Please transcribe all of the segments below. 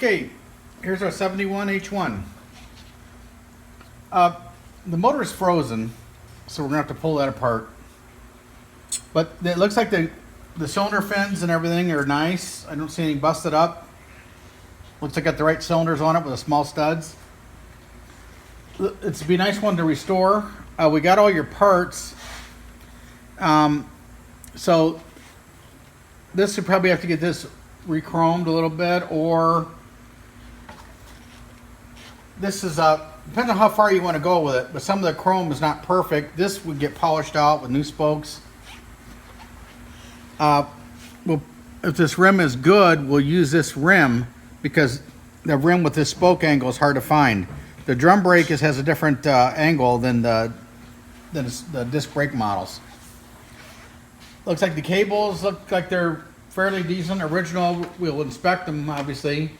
Okay, here's our 71 H1. The motor is frozen, so we're gonna have to pull that apart. But it looks like the cylinder fins and everything are nice. I don't see anything busted up. Looks like I got the right cylinders on it with the small studs. It's be a nice one to restore. We got all your parts. So this would probably have to get this re-chromed a little bit, or this is depends on how far you want to go with it, but some of the chrome is not perfect. This would get polished out with new spokes. Well, if this rim is good, we'll use this rim because the rim with this spoke angle is hard to find. The drum brake has a different angle than the disc brake models. Looks like the cables look like they're fairly decent. Original, we'll inspect them obviously.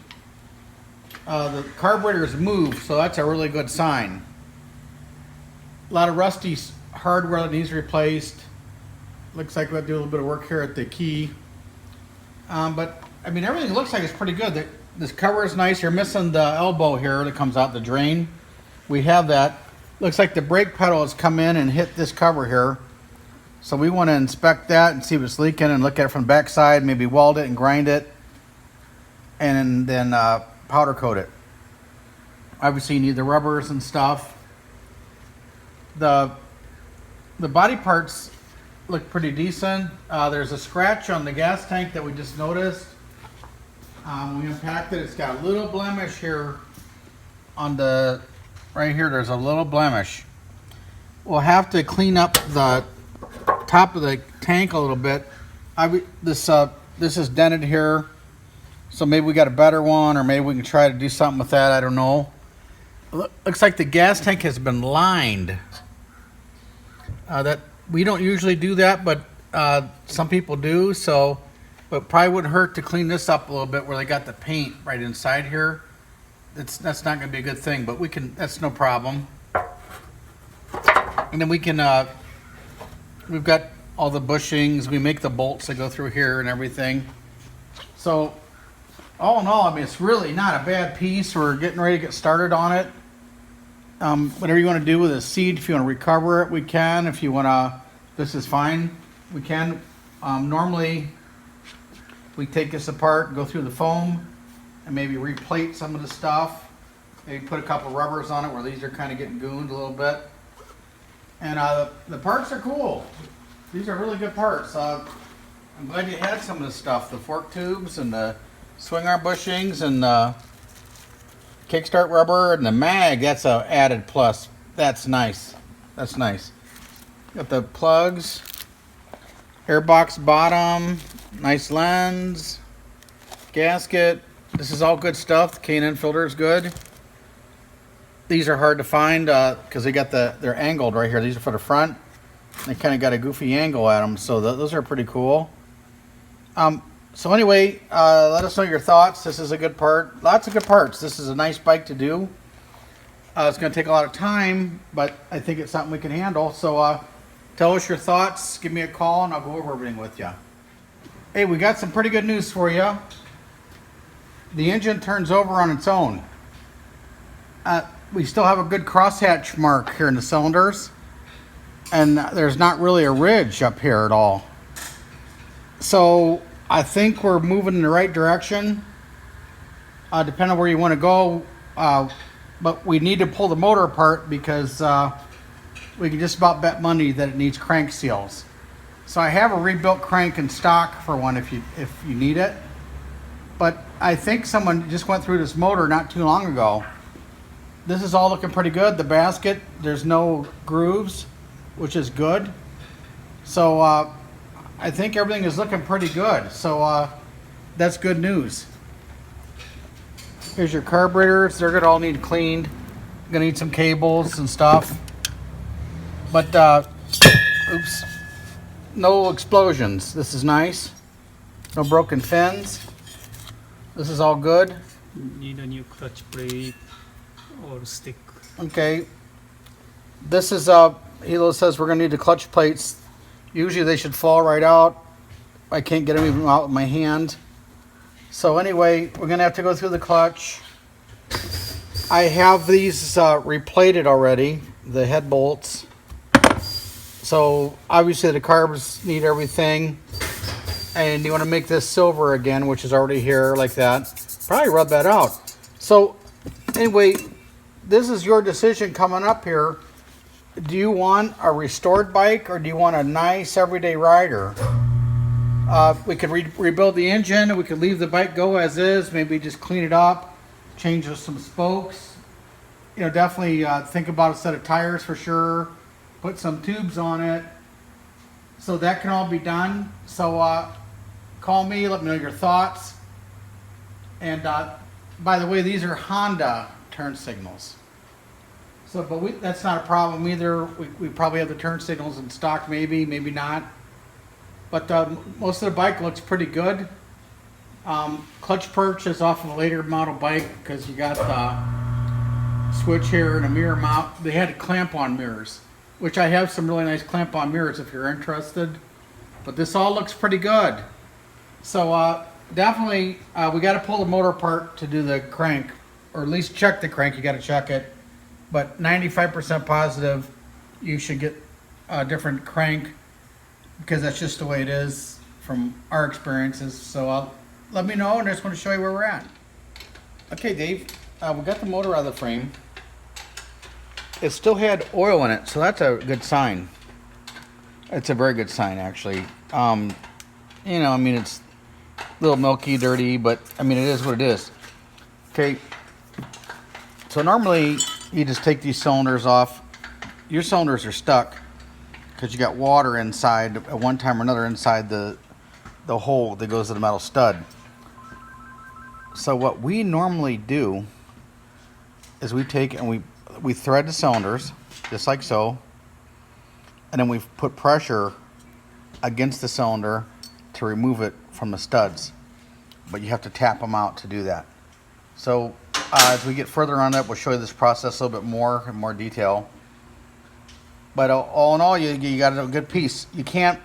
The carburetor is moved, so that's a really good sign. A lot of rusty hardware that needs replaced. Looks like we'll do a little bit of work here at the key. But I mean, everything looks like it's pretty good. This cover is nice. You're missing the elbow here that comes out the drain. We have that. Looks like the brake pedal has come in and hit this cover here. So we want to inspect that and see if it's leaking and look at it from the back side, maybe weld it and grind it, and then powder coat it. Obviously you need the rubbers and stuff. The body parts look pretty decent. There's a scratch on the gas tank that we just noticed. We unpacked it. It's got a little blemish here on the right here. There's a little blemish. We'll have to clean up the top of the tank a little bit. This is dented here, so maybe we got a better one, or maybe we can try to do something with that. I don't know. Looks like the gas tank has been lined. That we don't usually do that, but some people do. So, but probably wouldn't hurt to clean this up a little bit where they got the paint right inside here. That's not going to be a good thing, but we can. That's no problem. And then we can. We've got all the bushings. We make the bolts that go through here and everything. So, all in all, I mean, it's really not a bad piece. We're getting ready to get started on it. Whatever you want to do with a seat, if you want to recover it, we can. If you want to, this is fine. We can. Normally, we take this apart, go through the foam, and maybe replate some of the stuff. Maybe put a couple rubbers on it where these are kind of getting gooned a little bit. And the parts are cool. These are really good parts. I'm glad you had some of this stuff. The fork tubes and the swing arm bushings and the kickstart rubber and the mag. That's a added plus. That's nice. That's nice. Got the plugs, airbox bottom, nice lens, gasket. This is all good stuff. The K&N filter is good. These are hard to find because they're angled right here. These are for the front. They kind of got a goofy angle at them, so those are pretty cool. So anyway, let us know your thoughts. This is a good part. Lots of good parts. This is a nice bike to do. It's going to take a lot of time, but I think it's something we can handle. So tell us your thoughts. Give me a call, and I'll go over everything with you. Hey, we got some pretty good news for you. The engine turns over on its own. We still have a good crosshatch mark here in the cylinders, and there's not really a ridge up here at all. So I think we're moving in the right direction, depending on where you want to go. But we need to pull the motor apart because we can just about bet money that it needs crank seals. So I have a rebuilt crank in stock for one if you need it. But I think someone just went through this motor not too long ago. This is all looking pretty good. The basket, there's no grooves, which is good. So I think everything is looking pretty good. So that's good news. Here's your carburetors. They're gonna all need cleaned. Gonna need some cables and stuff. But oops, no explosions. This is nice. No broken fins. This is all good. Need a new clutch plate or stick. Okay. This is Hilo says we're gonna need the clutch plates. Usually they should fall right out. I can't get them even out with my hand. So anyway, we're gonna have to go through the clutch. I have these replated already, the head bolts. So obviously the carbs need everything. And you want to make this silver again, which is already here like that. Probably rub that out. So anyway, this is your decision coming up here. Do you want a restored bike or do you want a nice everyday rider? We could rebuild the engine, and we could leave the bike go as is, maybe just clean it up, change some spokes. You know, definitely think about a set of tires for sure, put some tubes on it. So that can all be done. So call me, let me know your thoughts. And by the way, these are Honda turn signals. So, but that's not a problem either. We probably have the turn signals in stock, maybe not. But most of the bike looks pretty good. Clutch perch is off of a later model bike because you got the switch here and a mirror mount. They had clamp-on mirrors, which I have some really nice clamp-on mirrors if you're interested. But this all looks pretty good. So definitely, we got to pull the motor apart to do the crank, or at least check the crank. You got to check it. But 95% positive, you should get a different crank, because that's just the way it is from our experiences. So let me know, and I just want to show you where we're at. Okay, Dave, we got the motor out of the frame. It still had oil in it, so that's a good sign. It's a very good sign, actually. You know, I mean, it's a little milky, dirty, but I mean, it is what it is. Okay, so normally you just take these cylinders off. Your cylinders are stuck because you got water inside at one time or another inside the hole that goes to the metal stud. So what we normally do is we take and we thread the cylinders just like so, and then we put pressure against the cylinder to remove it from the studs, but you have to tap them out to do that. So as we get further on that, we'll show you this process a little bit more in more detail. But all in all, you got a good piece. You can't,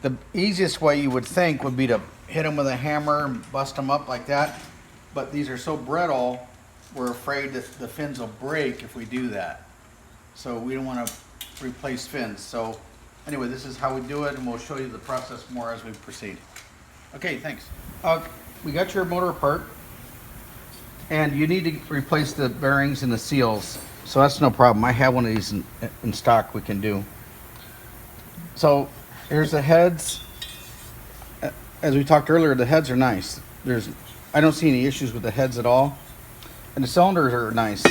the easiest way you would think would be to hit them with a hammer and bust them up like that. But these are so brittle, we're afraid that the fins will break if we do that. So we don't want to replace fins. So anyway, this is how we do it, and we'll show you the process more as we proceed. Okay, thanks. We got your motor apart, and you need to replace the bearings and the seals. So that's no problem. I have one of these in stock we can do. So here's the heads. As we talked earlier, the heads are nice. I don't see any issues with the heads at all. And the cylinders are nice.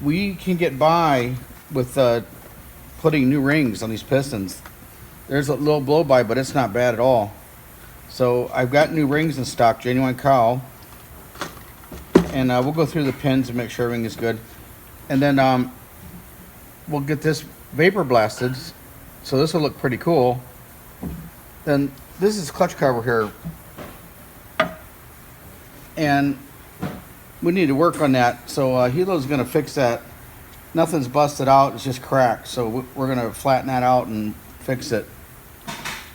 We can get by with putting new rings on these pistons. There's a little blow by, but it's not bad at all. So I've got new rings in stock, genuine cowl. And we'll go through the pins and make sure everything is good. And then we'll get this vapor blasted. So this will look pretty cool. Then this is clutch cover here. And we need to work on that. So Hilo's going to fix that. Nothing's busted out, it's just cracked. So we're going to flatten that out and fix it.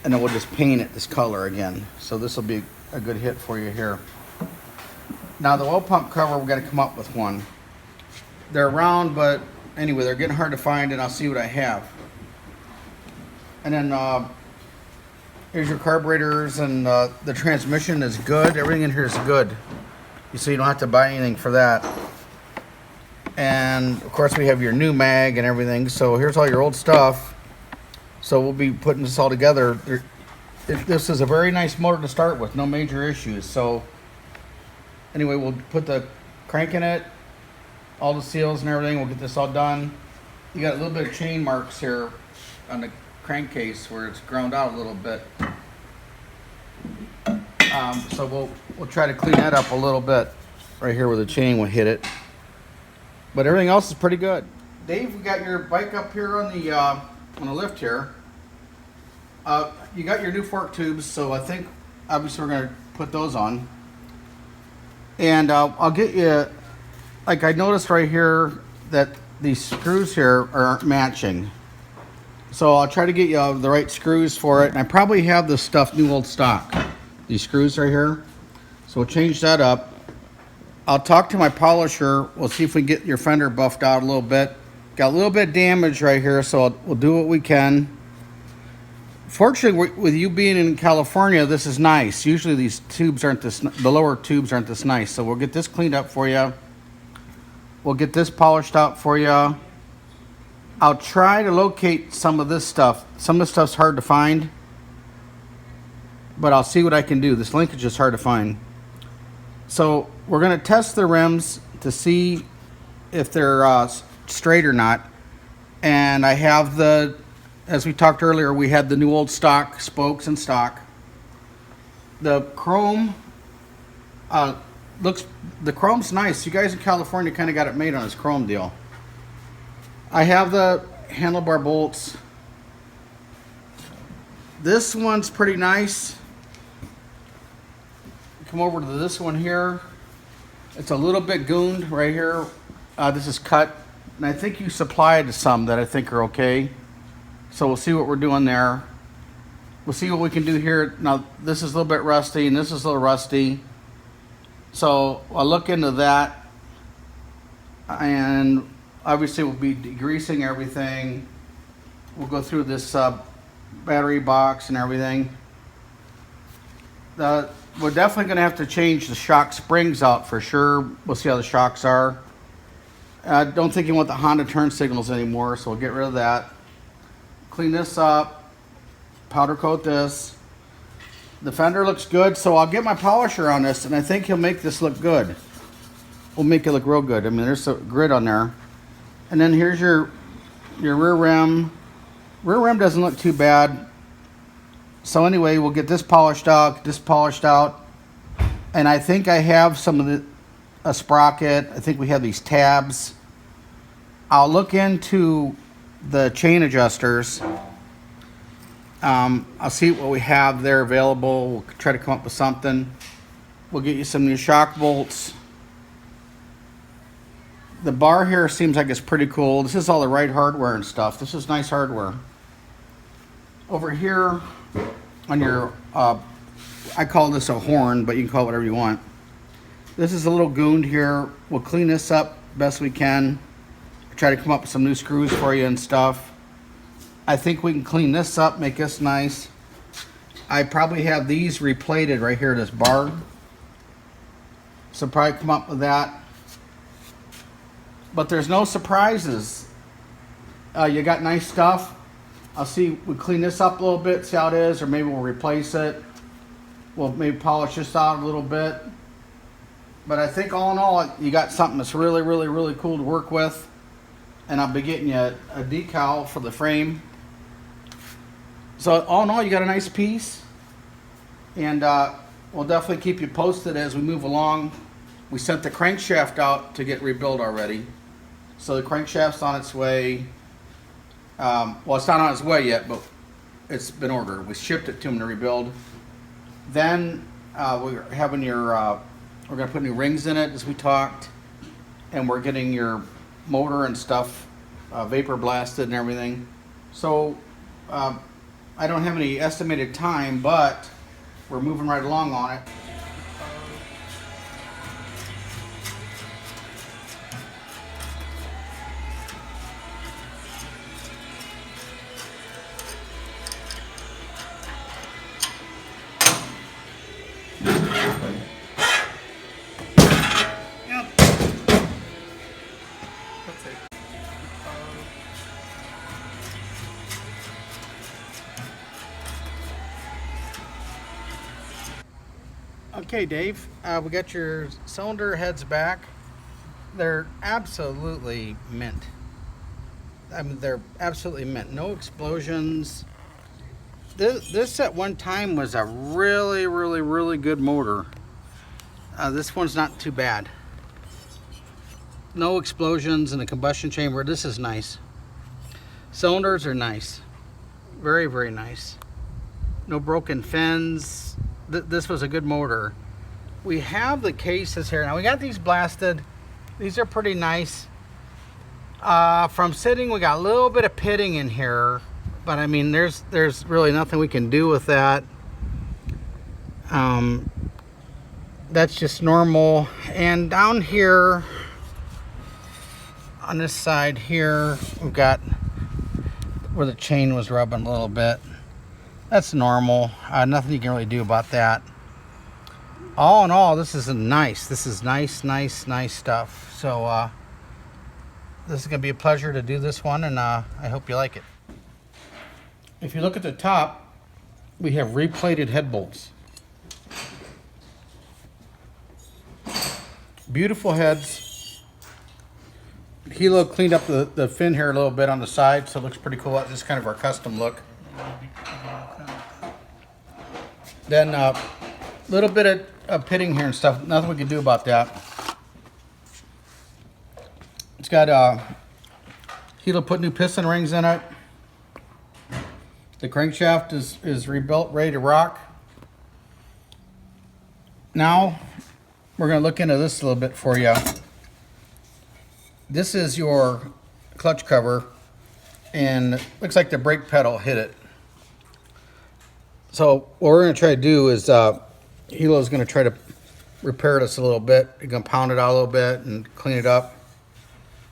And then we'll just paint it this color again. So this will be a good hit for you here. Now the oil pump cover, we've got to come up with one. They're round, but anyway, they're getting hard to find, and I'll see what I have. And then here's your carburetors, and the transmission is good. Everything in here is good. So you don't have to buy anything for that. And of course we have your new mag and everything. So here's all your old stuff. So we'll be putting this all together. This is a very nice motor to start with, no major issues. So anyway, we'll put the crank in it, all the seals and everything. We'll get this all done. You got a little bit of chain marks here on the crankcase where it's ground out a little bit. So we'll try to clean that up a little bit right here where the chain will hit it. But everything else is pretty good. Dave, we got your bike up here on the lift here. You got your new fork tubes, so I think obviously we're going to put those on. And I'll get you, like I noticed right here that these screws here aren't matching. So I'll try to get you the right screws for it. And I probably have this stuff new old stock. these screws right here. So we'll change that up. I'll talk to my polisher. We'll see if we can get your fender buffed out a little bit. Got a little bit of damage right here, so we'll do what we can. Fortunately, with you being in California, this is nice. Usually these tubes aren't this, the lower tubes aren't this nice. So we'll get this cleaned up for you. We'll get this polished out for you. I'll try to locate some of this stuff. Some of this stuff's hard to find, but I'll see what I can do. This linkage is hard to find. So we're gonna test the rims to see if they're straight or not. And I have the, as we talked earlier, we had the new old stock spokes in stock. The chrome the chrome's nice. You guys in California kind of got it made on this chrome deal. I have the handlebar bolts. This one's pretty nice. Come over to this one here. It's a little bit gooned right here. This is cut, and I think you supplied some that I think are okay. So we'll see what we're doing there. We'll see what we can do here. Now this is a little bit rusty, and this is a little rusty. So I'll look into that, and obviously we'll be degreasing everything. We'll go through this battery box and everything. We're definitely going to have to change the shock springs out for sure. We'll see how the shocks are. I don't think you want the Honda turn signals anymore, so we'll get rid of that. Clean this up, powder coat this. The fender looks good, so I'll get my polisher on this, and I think he'll make this look good. We'll make it look real good. I mean, there's a grid on there. And then here's your rear rim. Rear rim doesn't look too bad. So anyway, we'll get this polished out, and I think I have some of a sprocket. I think we have these tabs. I'll look into the chain adjusters. I'll see what we have there available. We'll try to come up with something. We'll get you some new shock bolts. The bar here seems like it's pretty cool. This is all the right hardware and stuff. This is nice hardware. Over here on your, I call this a horn, but you can call it whatever you want. This is a little gooned here. We'll clean this up best we can. Try to come up with some new screws for you and stuff. I think we can clean this up, make this nice. I probably have these replated right here, this bar. So probably come up with that. But there's no surprises. You got nice stuff. I'll see, we clean this up a little bit, see how it is, or maybe we'll replace it. We'll maybe polish this out a little bit. But I think all in all, you got something that's really, really, really cool to work with. And I'll be getting you a decal for the frame. So all in all, you got a nice piece. And we'll definitely keep you posted as we move along. We sent the crankshaft out to get rebuilt already. So the crankshaft's on its way. Well, it's not on its way yet, but it's been ordered. We shipped it to them to rebuild. Then we're having your, we're gonna put new rings in it as we talked. And we're getting your motor and stuff vapor blasted and everything. So I don't have any estimated time, but we're moving right along on it. Okay, Dave, we got your cylinder heads back. They're absolutely mint. I mean, they're absolutely mint. No explosions. This at one time was a really, really, really good motor. This one's not too bad. No explosions in the combustion chamber. This is nice. Cylinders are nice. Very, very nice. No broken fins. This was a good motor. We have the cases here. Now we got these blasted. These are pretty nice. From sitting, we got a little bit of pitting in here, but I mean, there's really nothing we can do with that. That's just normal. And down here on this side here, we've got where the chain was rubbing a little bit. That's normal. Nothing you can really do about that. All in all, this is nice. This is nice stuff. So this is going to be a pleasure to do this one, and I hope you like it. If you look at the top, we have replated head bolts. Beautiful heads. Hilo cleaned up the fin here a little bit on the side, so it looks pretty cool. That's just kind of our custom look. Then a little bit of pitting here and stuff. Nothing we can do about that. It's got Hilo put new piston rings in it. The crankshaft is rebuilt, ready to rock. Now we're going to look into this a little bit for you. This is your clutch cover, and looks like the brake pedal hit it. So what we're going to try to do is Hilo's going to try to repair this a little bit. You're going to pound it out a little bit and clean it up,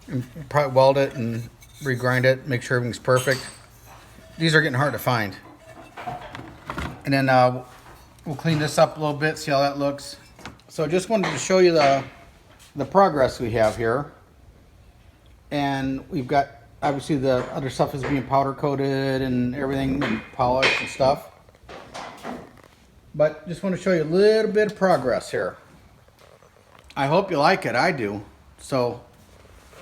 and probably weld it and regrind it, make sure everything's perfect. These are getting hard to find. And then we'll clean this up a little bit, see how that looks. So just wanted to show you the progress we have here. And we've got, obviously the other stuff is being powder coated and everything, and polished and stuff. But just want to show you a little bit of progress here. I hope you like it, I do. So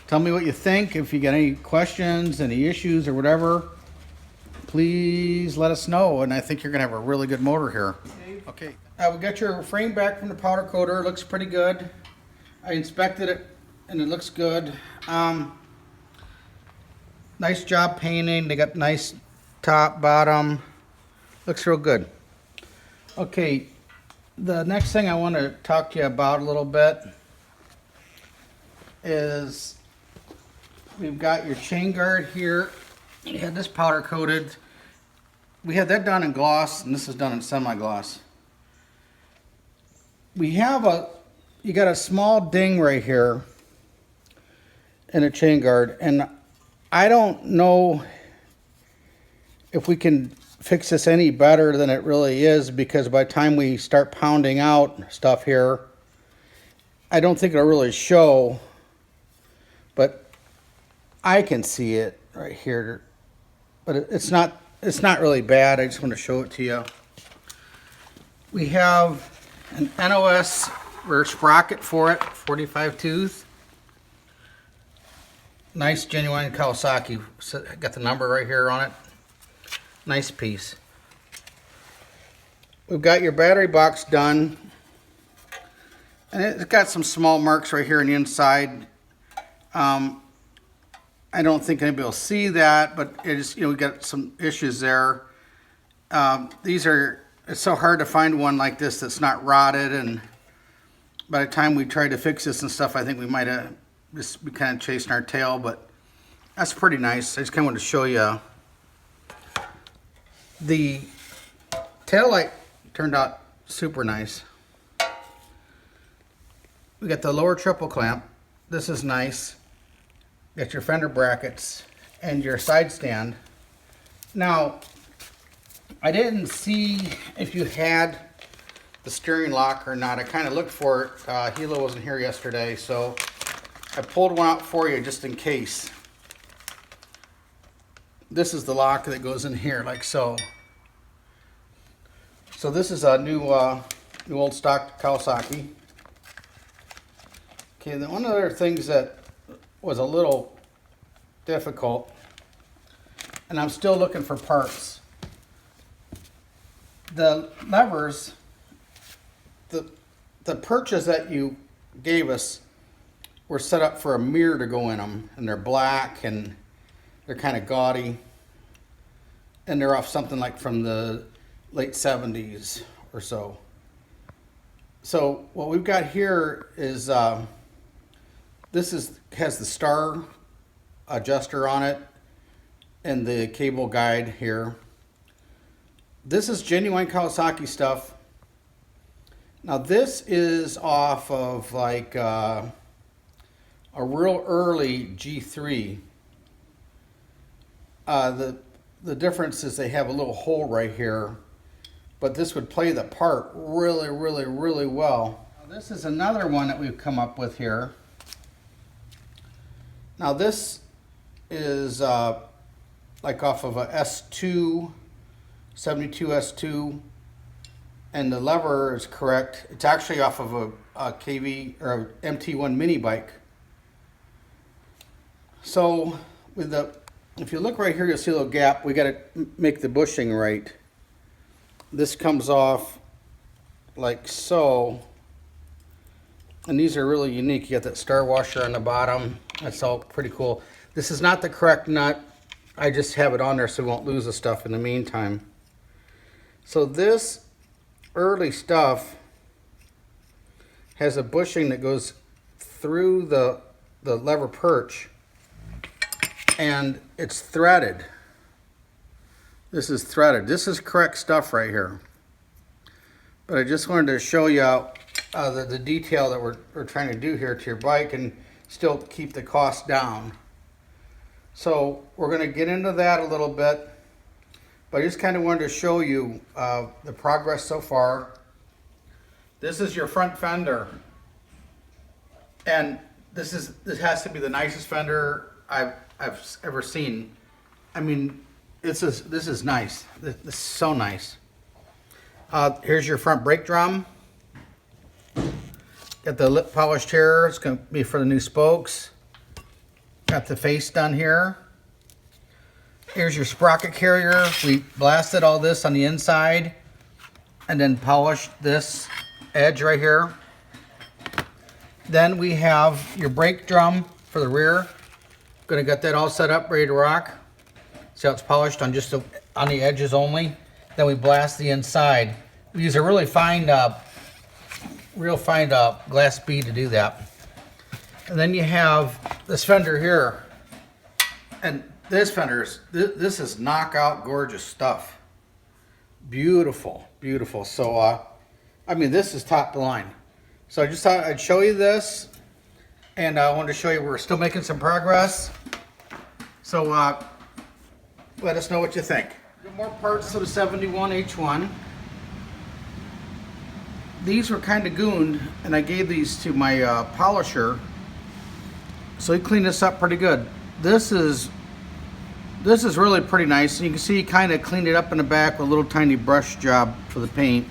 tell me what you think. If you got any questions, any issues or whatever, please let us know. And I think you're gonna have a really good motor here. Okay, we got your frame back from the powder coater. It looks pretty good. I inspected it and it looks good. Nice job painting. They got nice top, bottom. Looks real good. Okay, the next thing I want to talk to you about a little bit is we've got your chain guard here. You had this powder coated. We had that done in gloss, and this is done in semi-gloss. We have you got a small ding right here in a chain guard, and I don't know if we can fix this any better than it really is, because by the time we start pounding out stuff here, I don't think it'll really show, but I can see it right here. But it's not really bad. I just want to show it to you. We have an NOS rear sprocket for it, 45 tooth. Nice genuine Kawasaki. Got the number right here on it. Nice piece. We've got your battery box done, and it's got some small marks right here on the inside. I don't think anybody will see that, but it is, we got some issues there. It's so hard to find one like this that's not rotted, and by the time we tried to fix this and stuff, I think we might have just be kind of chasing our tail, but that's pretty nice. I just kind of wanted to show you. The taillight turned out super nice. We got the lower triple clamp. This is nice. Got your fender brackets and your side stand. Now, I didn't see if you had the steering lock or not. I kind of looked for it. Hilo wasn't here yesterday, so I pulled one out for you just in case. This is the lock that goes in here, like so. So this is a new old stock Kawasaki. Okay, then one of the other things that was a little difficult, and I'm still looking for parts. The levers, the perches that you gave us were set up for a mirror to go in them, and they're black and they're kind of gaudy, and they're off something like from the late 70s or so. So what we've got here is has the star adjuster on it and the cable guide here. This is genuine Kawasaki stuff. Now this is off of like a real early G3. The difference is they have a little hole right here, but this would play the part really, really, really well. Now, this is another one that we've come up with here. Now this is like off of a S2, 72 S2, and the lever is correct. It's actually off of a KV or a MT1 mini bike. So with the, if you look right here, you'll see a little gap. We got to make the bushing right. This comes off like so. And these are really unique. You got that star washer on the bottom. That's all pretty cool. This is not the correct nut. I just have it on there so we won't lose the stuff in the meantime. So this early stuff has a bushing that goes through the lever perch, and it's threaded. This is threaded. This is correct stuff right here. But I just wanted to show you the detail that we're trying to do here to your bike and still keep the cost down. So we're going to get into that a little bit, but I just kind of wanted to show you the progress so far. This is your front fender, and this has to be the nicest fender I've ever seen. I mean, this is nice. This is so nice. Here's your front brake drum. Got the lip polished here. It's going to be for the new spokes. Got the face done here. Here's your sprocket carrier. We blasted all this on the inside and then polished this edge right here. Then we have your brake drum for the rear. Gonna get that all set up, ready to rock. See how it's polished on just on the edges only. Then we blast the inside. We use a really fine, real fine glass bead to do that. And then you have this fender here, and this this is knockout gorgeous stuff. Beautiful, beautiful. So I mean, this is top of the line. So I just thought I'd show you this, and I wanted to show you we're still making some progress. So let us know what you think. Got more parts to the 71 H1. These were kind of gooned, and I gave these to my polisher, so he cleaned this up pretty good. This is really pretty nice. And you can see he kind of cleaned it up in the back with a little tiny brush job for the paint.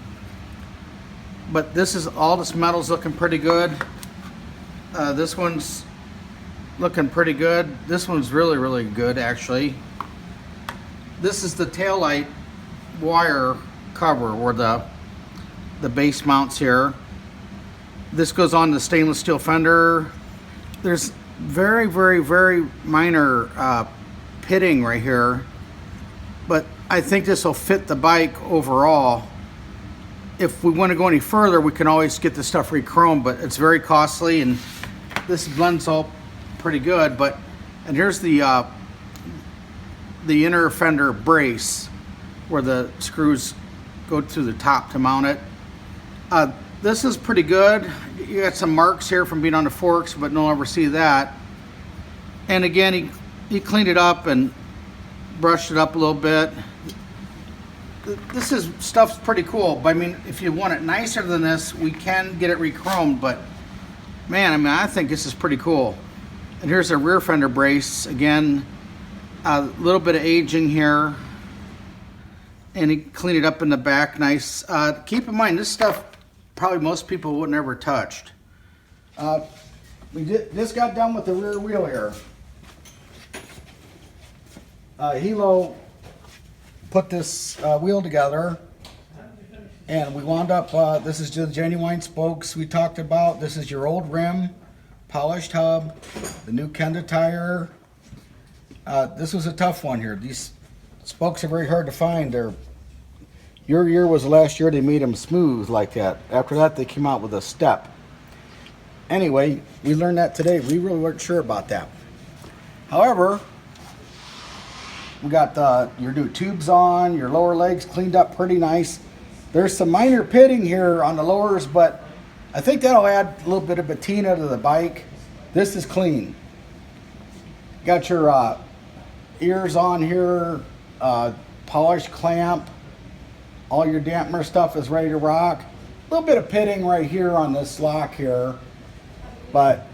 But this is all this metal's looking pretty good. This one's looking pretty good. This one's really, really good actually. This is the taillight wire cover where the base mounts here. This goes on the stainless steel fender. There's very, very, very minor pitting right here, but I think this will fit the bike overall. If we want to go any further, we can always get the stuff re-chromed, but it's very costly, and this blends all pretty good. And here's the inner fender brace where the screws go to the top to mount it. This is pretty good. You got some marks here from being on the forks, but no one ever see that. And again, he cleaned it up and brushed it up a little bit. This stuff's pretty cool. But I mean, if you want it nicer than this, we can get it re-chromed. But man, I mean, I think this is pretty cool. And here's a rear fender brace. Again, a little bit of aging here. And he cleaned it up in the back nice. Keep in mind, this stuff probably most people wouldn't ever touched. We just got done with the rear wheel here. Hilo put this wheel together, and we wound up, this is the genuine spokes we talked about. This is your old rim, polished hub, the new Kenda tire. This was a tough one here. These spokes are very hard to find. Your year was the last year they made them smooth like that. After that, they came out with a step. Anyway, we learned that today. We really weren't sure about that. However, we got your new tubes on, your lower legs cleaned up pretty nice. There's some minor pitting here on the lowers, but I think that'll add a little bit of patina to the bike. This is clean. Got your ears on here, polished clamp. All your dampener stuff is ready to rock. A little bit of pitting right here on this lock here, but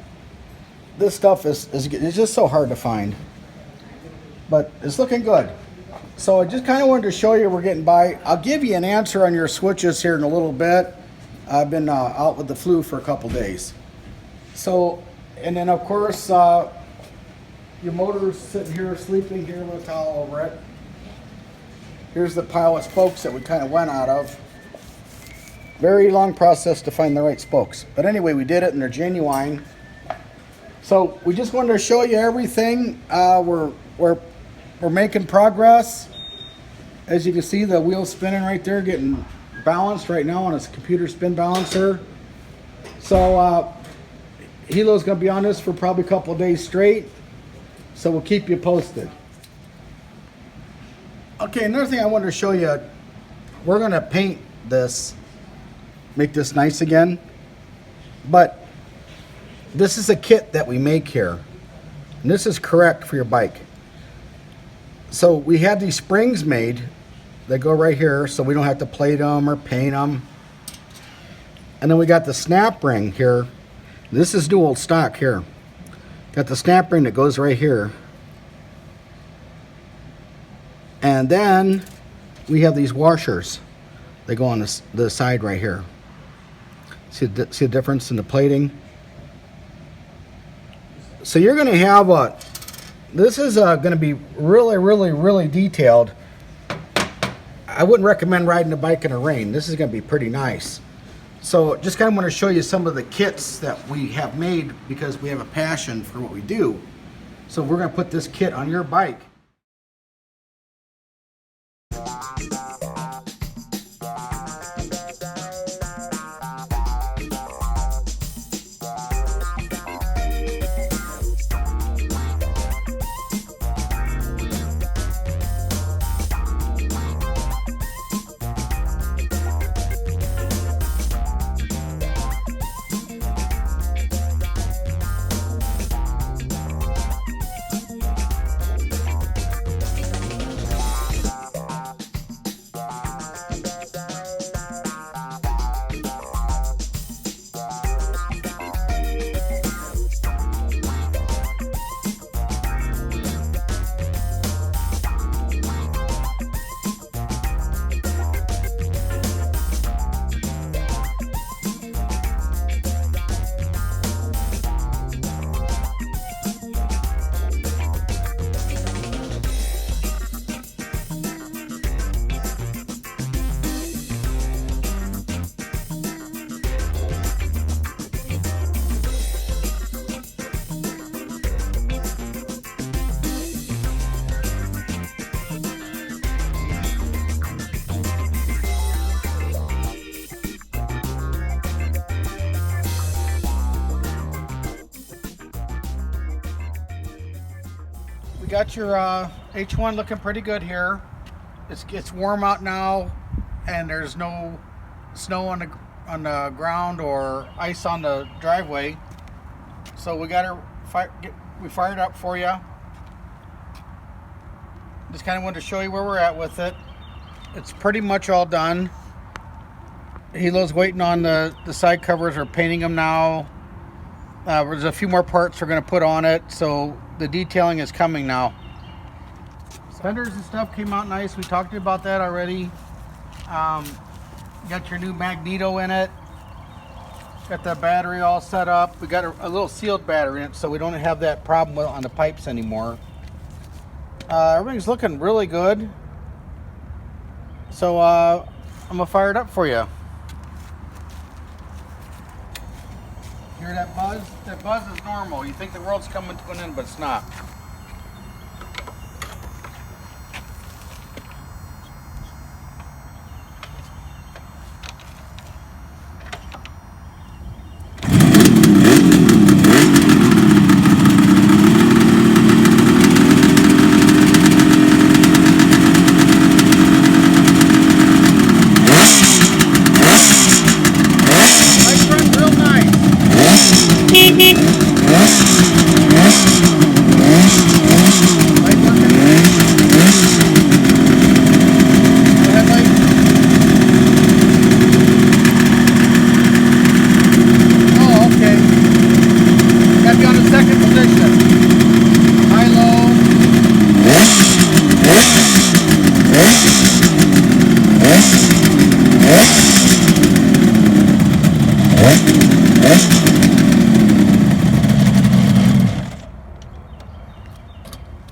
this stuff is just so hard to find. But it's looking good. So I just kind of wanted to show you we're getting by. I'll give you an answer on your switches here in a little bit. I've been out with the flu for a couple days. So, and then of course, your motor's sitting here, sleeping here with a towel over it. Here's the pile of spokes that we kind of went out of. Very long process to find the right spokes. But anyway, we did it and they're genuine. So we just wanted to show you everything. We're making progress. As you can see, the wheel's spinning right there, getting balanced right now on its computer spin balancer. So Hilo's gonna be on this for probably a couple of days straight. So we'll keep you posted. Okay, another thing I wanted to show you, we're gonna paint this, make this nice again. But this is a kit that we make here. And this is correct for your bike. So we have these springs made that go right here so we don't have to plate them or paint them. And then we got the snap ring here. This is dual stock here. Got the snap ring that goes right here. And then we have these washers. They go on the side right here. See the difference in the plating? So you're going to have this is going to be really detailed. I wouldn't recommend riding a bike in the rain. This is going to be pretty nice. So just kind of want to show you some of the kits that we have made because we have a passion for what we do. So we're going to put this kit on your bike. We got your H1 looking pretty good here. It's warm out now, and there's no snow on the ground or ice on the driveway. So we got we fired up for you. Just kind of wanted to show you where we're at with it. It's pretty much all done. Hilo's waiting on the side covers. We're painting them now. There's a few more parts we're going to put on it, so the detailing is coming now. Fenders and stuff came out nice. We talked to you about that already. Got your new magneto in it. Got the battery all set up. We got a little sealed battery in it, so we don't have that problem on the pipes anymore. Everything's looking really good. So I'm gonna fire it up for you. Hear that buzz? That buzz is normal. You think the world's coming to an end, but it's not.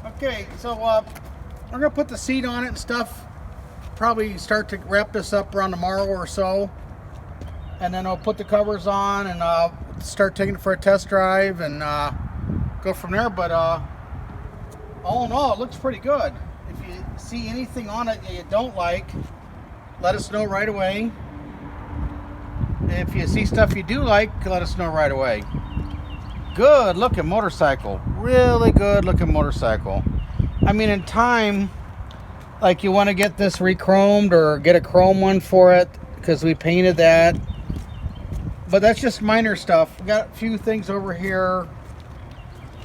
Okay, so we're gonna put the seat on it and stuff. Probably start to wrap this up around tomorrow or so, and then I'll put the covers on and start taking it for a test drive and go from there. But all in all, it looks pretty good. If you see anything on it that you don't like, let us know right away. If you see stuff you do like, let us know right away. Good looking motorcycle, really good looking motorcycle. I mean, in time, like you want to get this re-chromed or get a chrome one for it because we painted that, but that's just minor stuff. We got a few things over here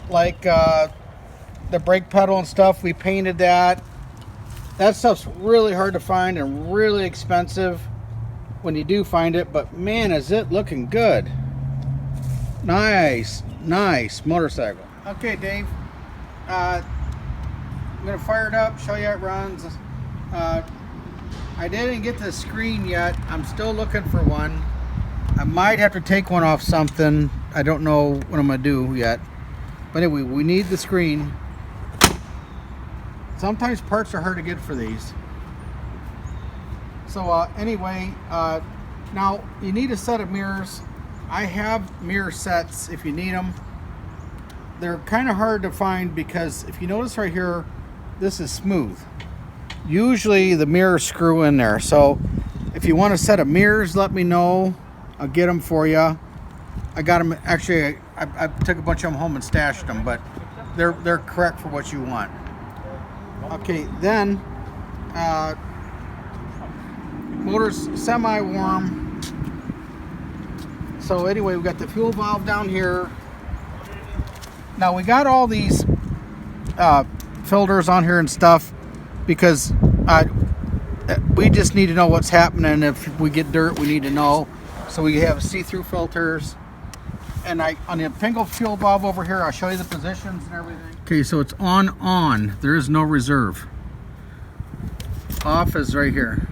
like the brake pedal and stuff. We painted that. That stuff's really hard to find and really expensive when you do find it, but man, is it looking good. Nice motorcycle. Okay, Dave, I'm gonna fire it up, show you how it runs. I didn't get the screen yet. I'm still looking for one. I might have to take one off something. I don't know what I'm gonna do yet, but anyway, we need the screen. Sometimes parts are hard to get for these. So anyway, now you need a set of mirrors. I have mirror sets if you need them. They're kind of hard to find because if you notice right here, this is smooth. Usually the mirrors screw in there. So if you want a set of mirrors, let me know. I'll get them for you. I got them, actually, I took a bunch of them home and stashed them, but they're correct for what you want. Okay, then motor's semi-warm. So anyway, we got the fuel valve down here. Now we got all these filters on here and stuff because we just need to know what's happening. If we get dirt, we need to know. So we have see-through filters. And on the single fuel valve over here, I'll show you the positions and everything. Okay, so it's on. There is no reserve. Off is right here.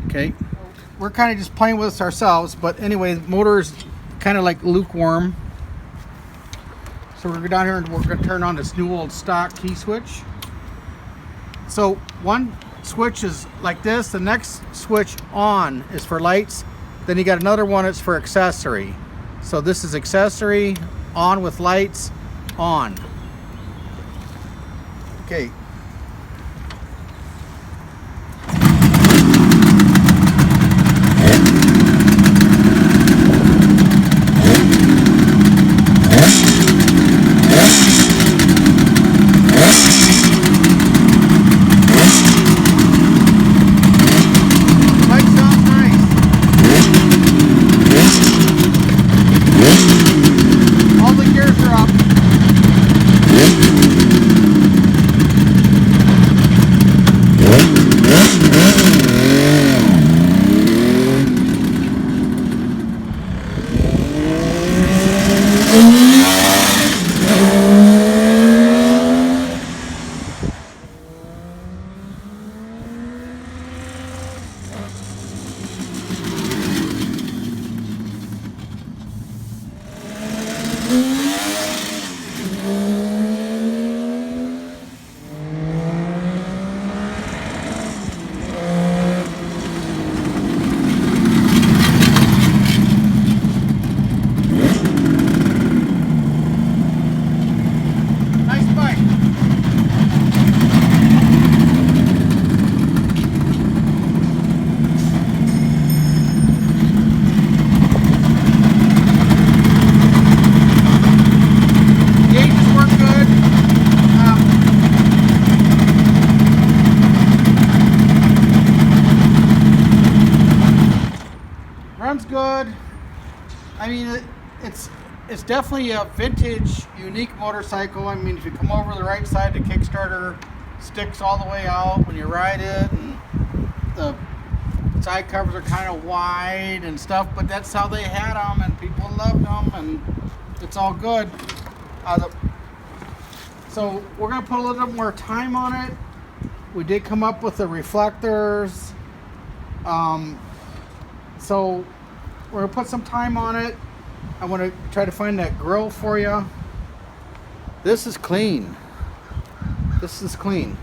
Okay. We're kind of just playing with this ourselves, but anyway, the motor is kind of like lukewarm. So we're going to go down here and we're going to turn on this new old stock key switch. So one switch is like this, the next switch on is for lights, then you got another one that's for accessory. So this is accessory, on with lights, on. Okay. Runs good. I mean, it's definitely a vintage, unique motorcycle. I mean, if you come over the right side, the Kickstarter sticks all the way out when you ride it, and the side covers are kind of wide and stuff, but that's how they had them, and people loved them, and it's all good. So we're gonna put a little bit more time on it. We did come up with the reflectors. So we're gonna put some time on it. I want to try to find that grill for you. This is clean. This is clean.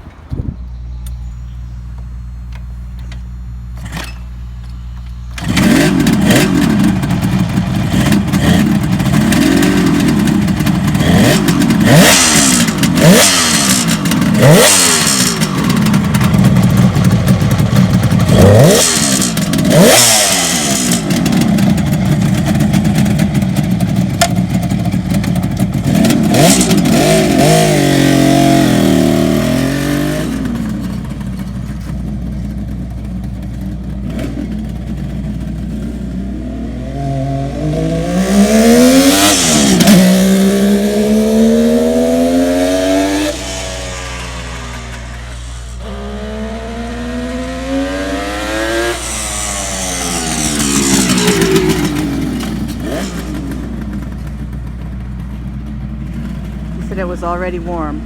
He said it was already warm.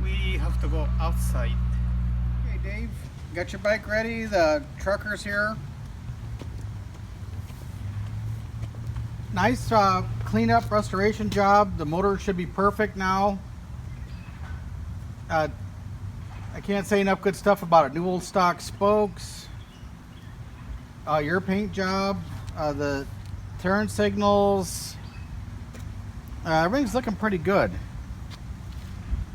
We have to go outside. Hey Dave, got your bike ready? The trucker's here. Nice cleanup restoration job. The motor should be perfect now. I can't say enough good stuff about it. New old stock spokes. Your paint job. The turn signals. Everything's looking pretty good.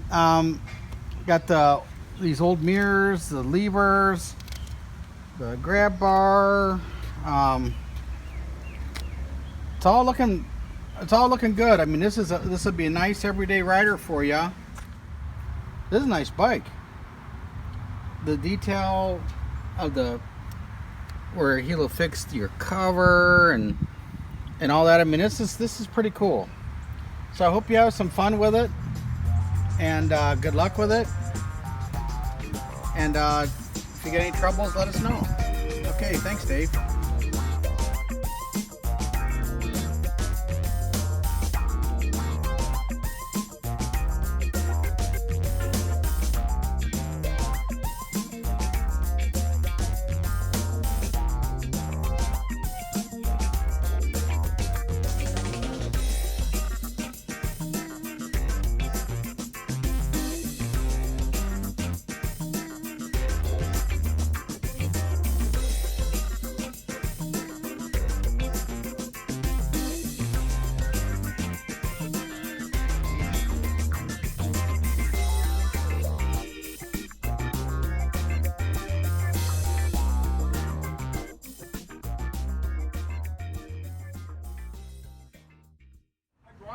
Got these old mirrors, the levers, the grab bar. It's all looking good. I mean, this would be a nice everyday rider for you. This is a nice bike. The detail of where he'll fix your cover and all that. I mean, this is pretty cool. So I hope you have some fun with it, and good luck with it. And if you get any troubles, let us know. Okay, thanks, Dave.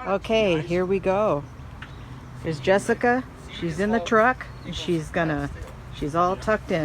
Okay, here we go. There's Jessica. She's in the truck and she's all tucked in.